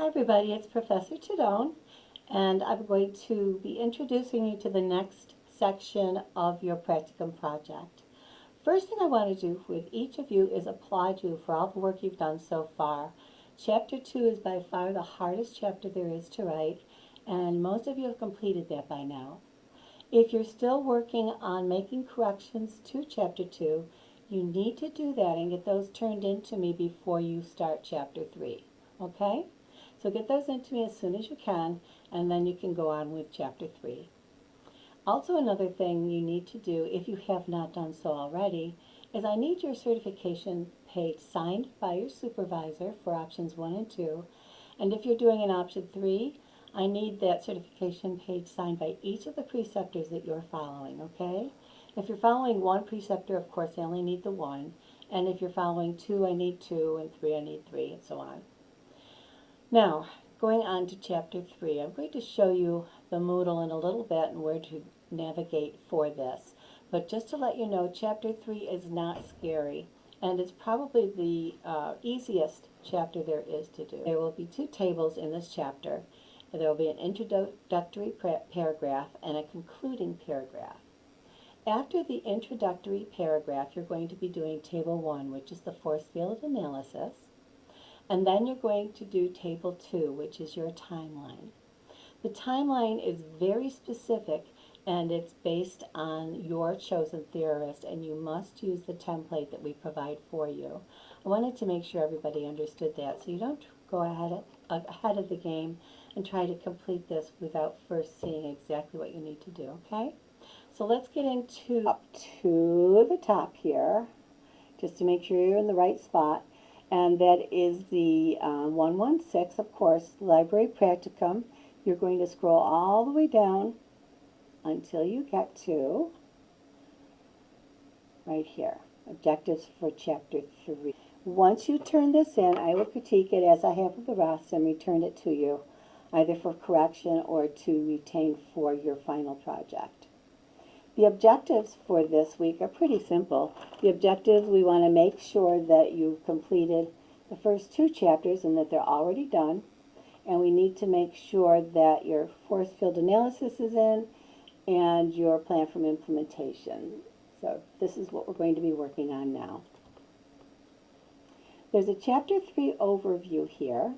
Hi everybody, it's Professor Tadone, and I'm going to be introducing you to the next section of your practicum project. First thing I want to do with each of you is applaud you for all the work you've done so far. Chapter 2 is by far the hardest chapter there is to write, and most of you have completed that by now. If you're still working on making corrections to Chapter 2, you need to do that and get those turned in to me before you start Chapter 3, okay? So get those into me as soon as you can, and then you can go on with Chapter 3. Also, another thing you need to do, if you have not done so already, is I need your certification page signed by your supervisor for options 1 and 2. And if you're doing an option 3, I need that certification page signed by each of the preceptors that you're following, okay? If you're following one preceptor, of course, I only need the one. And if you're following 2, I need 2, and 3, I need 3, and so on. Now, going on to Chapter 3, I'm going to show you the Moodle in a little bit and where to navigate for this. But just to let you know, Chapter 3 is not scary, and it's probably the easiest chapter there is to do. There will be 2 tables in this chapter. There will be an introductory paragraph and a concluding paragraph. After the introductory paragraph, you're going to be doing Table 1, which is the force field analysis. And then you're going to do Table 2, which is your timeline. The timeline is very specific, and it's based on your chosen theorist, and you must use the template that we provide for you. I wanted to make sure everybody understood that, so you don't go ahead of the game and try to complete this without first seeing exactly what you need to do, okay? So let's get into up to the top here, just to make sure you're in the right spot. And that is the 116, of course, Library Practicum. You're going to scroll all the way down until you get to right here, Objectives for Chapter 3. Once you turn this in, I will critique it as I have with the rest and return it to you, either for correction or to retain for your final project. The objectives for this week are pretty simple. The objectives, we want to make sure that you've completed the first 2 chapters and that they're already done. And we need to make sure that your force field analysis is in and your plan from implementation. So this is what we're going to be working on now. There's a Chapter 3 overview here,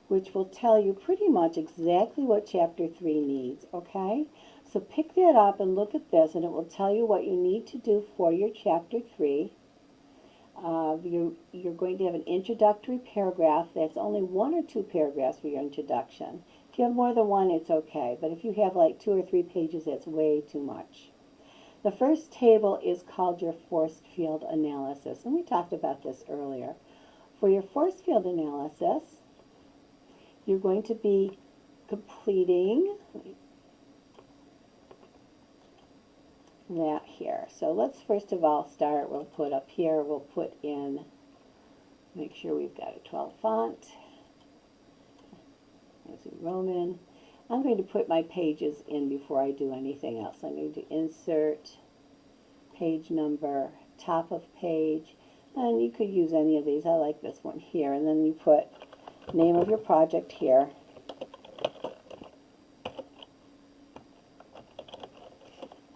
which will tell you pretty much exactly what Chapter 3 needs, okay? So pick that up and look at this, and it will tell you what you need to do for your Chapter 3. You're going to have an introductory paragraph. That's only 1 or 2 paragraphs for your introduction. If you have more than 1, it's okay, but if you have like 2 or 3 pages, that's way too much. The first table is called your force field analysis, and we talked about this earlier. For your force field analysis, you're going to be completing that here. So let's first of all start, we'll put up here, we'll put in, make sure we've got a 12 font. There's a Roman. I'm going to put my pages in before I do anything else. I'm going to insert page number, top of page, and you could use any of these. I like this one here. And then you put name of your project here.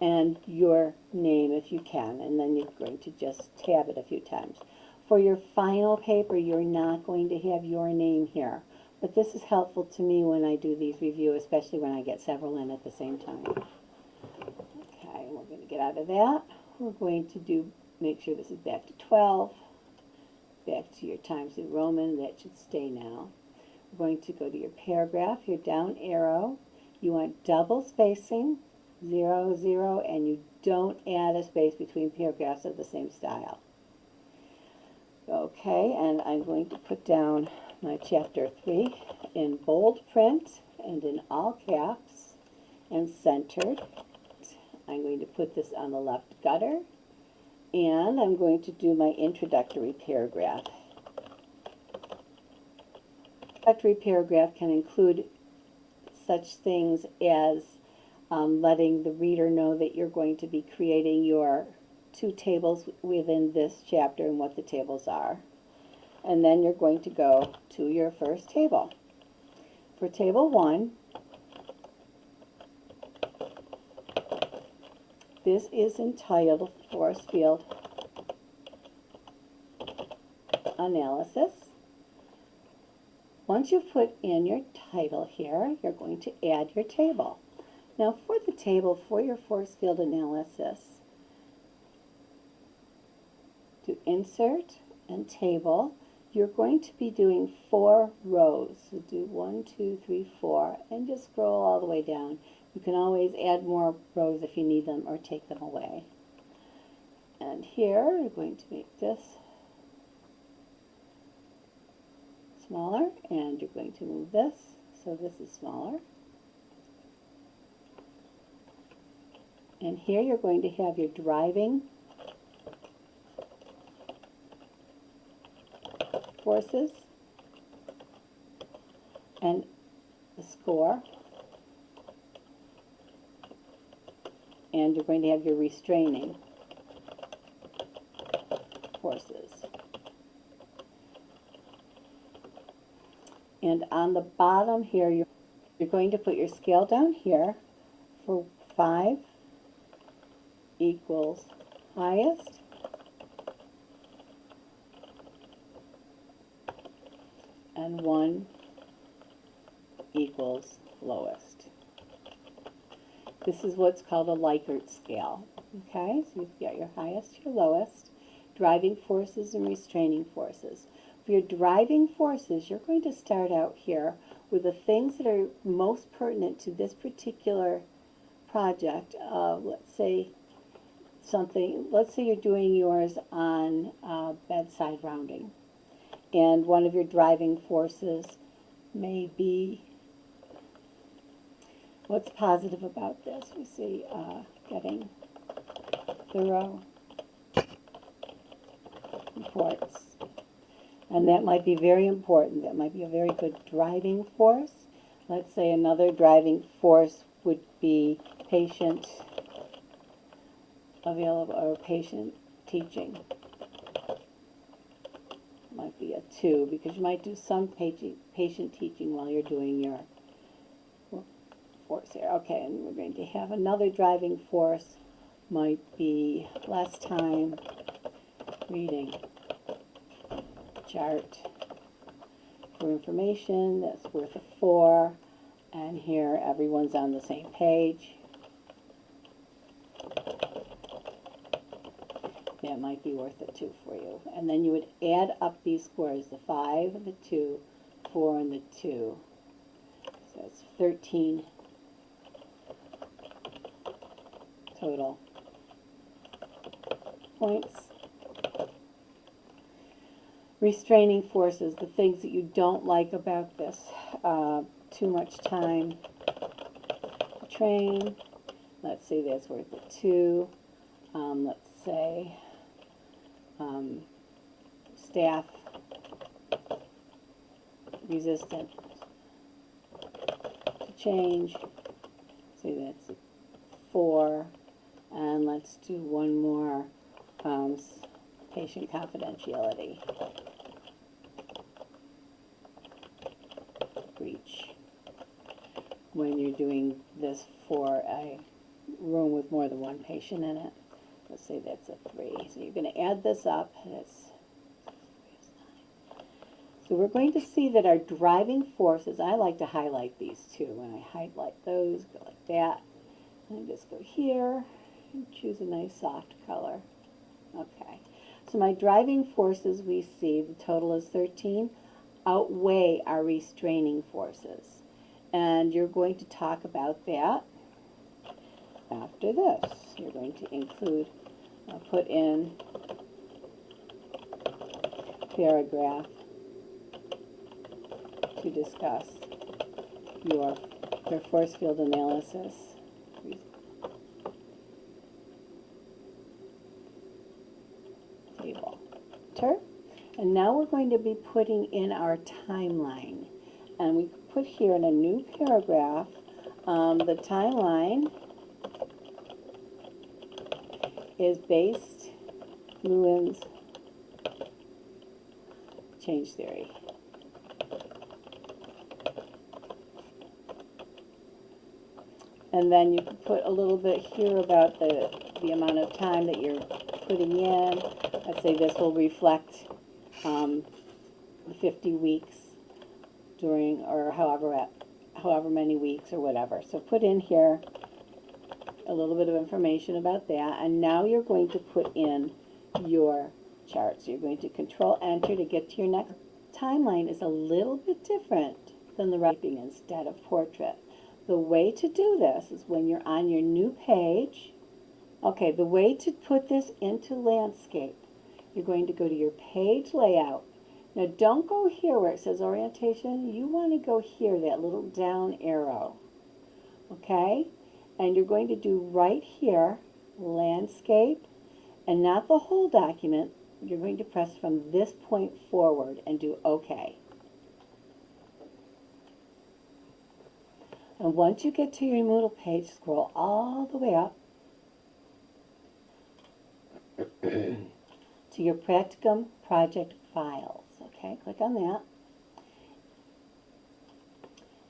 And your name if you can, and then you're going to just tab it a few times. For your final paper, you're not going to have your name here, but this is helpful to me when I do these reviews, especially when I get several in at the same time. Okay, we're going to get out of that. We're going to make sure this is back to 12, back to your Times New Roman. That should stay now. We're going to go to your paragraph, your down arrow. You want double spacing, 0, 0, and you don't add a space between paragraphs of the same style. Okay, and I'm going to put down my Chapter 3 in bold print and in all caps and centered. I'm going to put this on the left gutter, and I'm going to do my introductory paragraph. Introductory paragraph can include such things as letting the reader know that you're going to be creating your 2 tables within this chapter and what the tables are. and then you're going to go to your first table. For table 1, this is entitled Force Field Analysis. Once you've put in your title here, you're going to add your table. Now for the table for your force field analysis, to insert and table, you're going to be doing 4 rows. So do 1, 2, 3, 4, and just scroll all the way down. You can always add more rows if you need them or take them away. And here you're going to make this smaller, and you're going to move this so this is smaller. And here you're going to have your driving forces and the score, and you're going to have your restraining forces. And on the bottom here, you're going to put your scale down here for 5 equals highest, and 1 equals lowest. This is what's called a Likert scale. Okay, so you've got your highest, your lowest, driving forces and restraining forces. For your driving forces, you're going to start out here with the things that are most pertinent to this particular project. Let's say you're doing yours on bedside rounding, and one of your driving forces may be, what's positive about this? We see getting thorough reports. And that might be very important. That might be a very good driving force. Let's say another driving force would be patient available or patient teaching. Might be a 2, because you might do some patient teaching while you're doing your force here. Okay, and we're going to have another driving force, might be less time reading chart for information. That's worth a 4, and here everyone's on the same page. That might be worth a 2 for you. And then you would add up these scores, the 5 and the 2, 4 and the 2. So it's 13 total points. Restraining forces, the things that you don't like about this. Too much time to train. Let's say that's worth a 2. Let's say staff resistant to change. Say that's a 4. And let's do one more, patient confidentiality breach, when you're doing this for a room with more than one patient in it. Let's say that's a 3. So you're going to add this up. So we're going to see that our driving forces, I like to highlight these too. When I highlight those, go like that, and just go here and choose a nice soft color. Okay. So my driving forces, we see the total is 13, outweigh our restraining forces. And you're going to talk about that after this. You're going to include, put in paragraph to discuss your force field analysis. Table. And now we're going to be putting in our timeline. And we put here in a new paragraph, the timeline is based Lewin's change theory. And then you can put a little bit here about the amount of time that you're putting in. Let's say this will reflect the 50 weeks during, or however many weeks or whatever. So put in here a little bit of information about that. And now you're going to put in your chart. So you're going to Control Enter to get to your next. Timeline is a little bit different than the writing instead of portrait. The way to do this is when you're on your new page. Okay, the way to put this into landscape, you're going to go to your page layout. Now don't go here where it says orientation. You want to go here, that little down arrow. Okay? And you're going to do right here, landscape, and not the whole document. You're going to press from this point forward and do OK. And once you get to your Moodle page, scroll all the way up to your Practicum project files. Okay, click on that.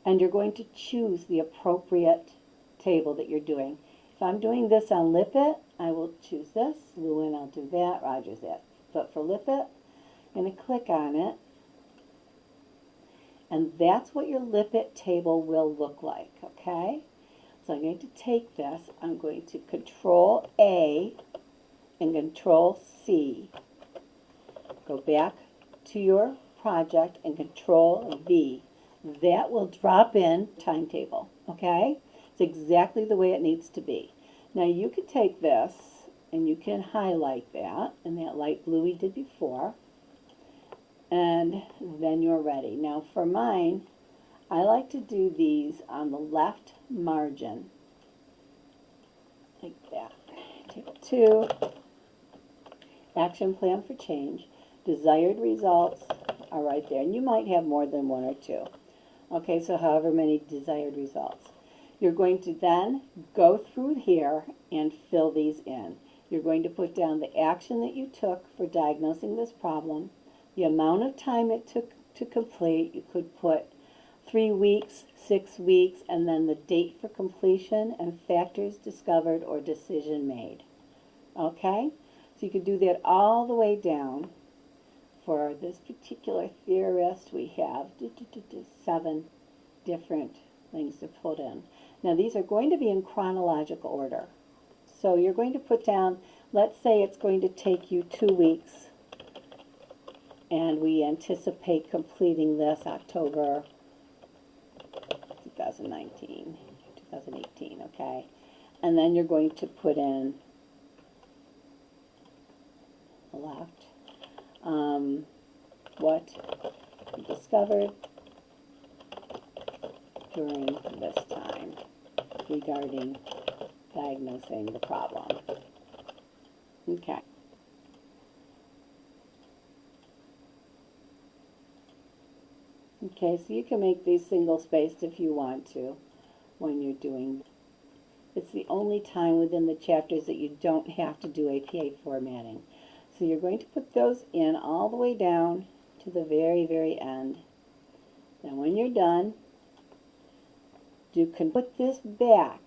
And you're going to choose the appropriate table that you're doing. If I'm doing this on Lippet, I will choose this. Lewin, I'll do that. Roger's that. But for Lippet, I'm going to click on it. And that's what your Lippet table will look like, okay? So I'm going to take this, I'm going to Control A and Control C. Go back to your project and Control V. That will drop in timetable, okay? It's exactly the way it needs to be. Now you can take this and you can highlight that in that light blue we did before. And then you're ready. Now for mine, I like to do these on the left margin, like that. Table 2, action plan for change, desired results are right there. And you might have more than 1 or 2. Okay, so however many desired results. You're going to then go through here and fill these in. You're going to put down the action that you took for diagnosing this problem, the amount of time it took to complete. You could put 3 weeks, 6 weeks, and then the date for completion and factors discovered or decision made. Okay? So you could do that all the way down. For this particular theorist, we have 7 different things to put in. Now these are going to be in chronological order. So you're going to put down, let's say it's going to take you 2 weeks. And we anticipate completing this October 2018, okay? And then you're going to put in the left what you discovered during this time regarding diagnosing the problem. Okay. Okay, so you can make these single-spaced if you want to when you're doing. It's the only time within the chapters that you don't have to do APA formatting. So you're going to put those in all the way down to the very, very end. Then when you're done, you can put this back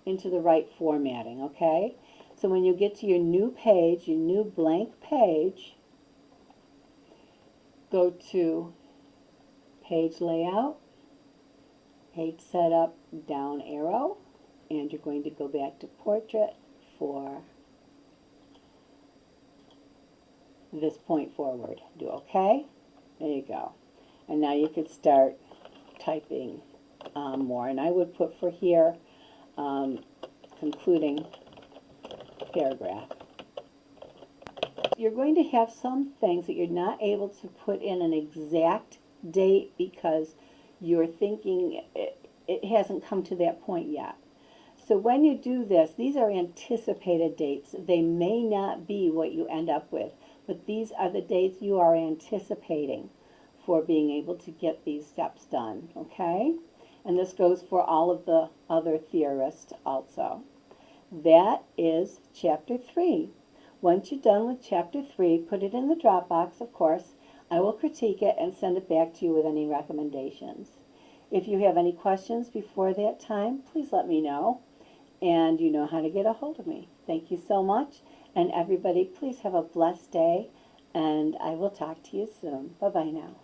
into the right formatting, okay? So when you get to your new page, your new blank page, go to Page Layout, Page Setup, down arrow, and you're going to go back to Portrait for this point forward. Do OK. There you go. And now you could start typing more. And I would put for here, concluding paragraph. You're going to have some things that you're not able to put in an exact date because you're thinking it hasn't come to that point yet. So when you do this, these are anticipated dates. They may not be what you end up with, but these are the dates you are anticipating for being able to get these steps done, okay? And this goes for all of the other theorists also. That is Chapter 3. Once you're done with Chapter 3, put it in the Dropbox, of course. I will critique it and send it back to you with any recommendations. If you have any questions before that time, please let me know, and you know how to get a hold of me. Thank you so much, and everybody, please have a blessed day, and I will talk to you soon. Bye-bye now.